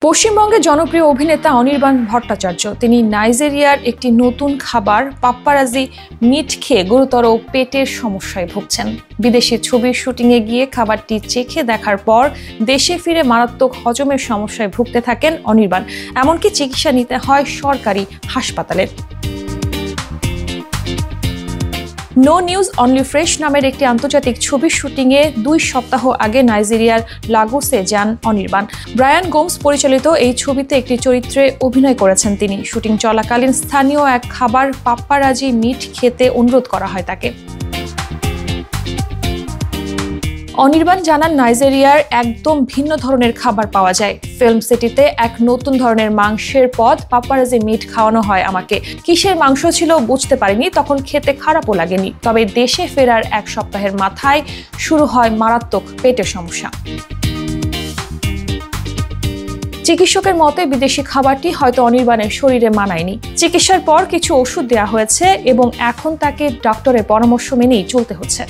পশ্চিমবঙ্গের জনপ্রিয় অভিনেতা অনির্বাণ ভট্টাচার্য তিনি নাইজেরিয়ার একটি নতুন খাবার পাপ্পারাজি মিট খেয়ে গুরুতর পেটের সমস্যায় ভুগছেন। বিদেশি ছবির শুটিংয়ে গিয়ে খাবারটি চেখে দেখার পর দেশে ফিরে মারাত্মক হজমের সমস্যায় ভুগতে থাকেন অনির্বাণ। এমনকি চিকিৎসা নিতে হয় সরকারি হাসপাতালে। নো নিউজ অনলি ফ্রেশ নামের একটি আন্তর্জাতিক ছবির শুটিংয়ে 2 সপ্তাহ আগে নাইজেরিয়ার লাগোসে যান অনির্বাণ। ব্রায়ান গোমস পরিচালিত এই ছবিতে একটি চরিত্রে অভিনয় করেছেন তিনি। শুটিং চলাকালীন স্থানীয় এক খাবার পাপ্পারাজি মিট খেতে অনুরোধ করা হয় তাকে। অনির্বাণ জানান, নাইজেরিয়ার একদম ভিন্ন ধরনের খাবার পাওয়া যায়। ফিল্ম সিটিতে এক নতুন ধরনের মাংসের পদ পাপ্পারাজি মিট খাওয়ানো হয় আমাকে। কিসের মাংস ছিল বুঝতে পারিনি, তখন খেতে খারাপও লাগেনি। তবে দেশে ফেরার 1 সপ্তাহের মাথায় শুরু হয় মারাত্মক পেটের সমস্যা। চিকিৎসকের মতে বিদেশি খাবারটি হয়তো অনির্বাণের শরীরে মানায়নি। চিকিৎসার পর কিছু ওষুধ দেওয়া হয়েছে এবং এখন তাকে ডক্টরের পরামর্শ মেনেই চলতে হচ্ছে।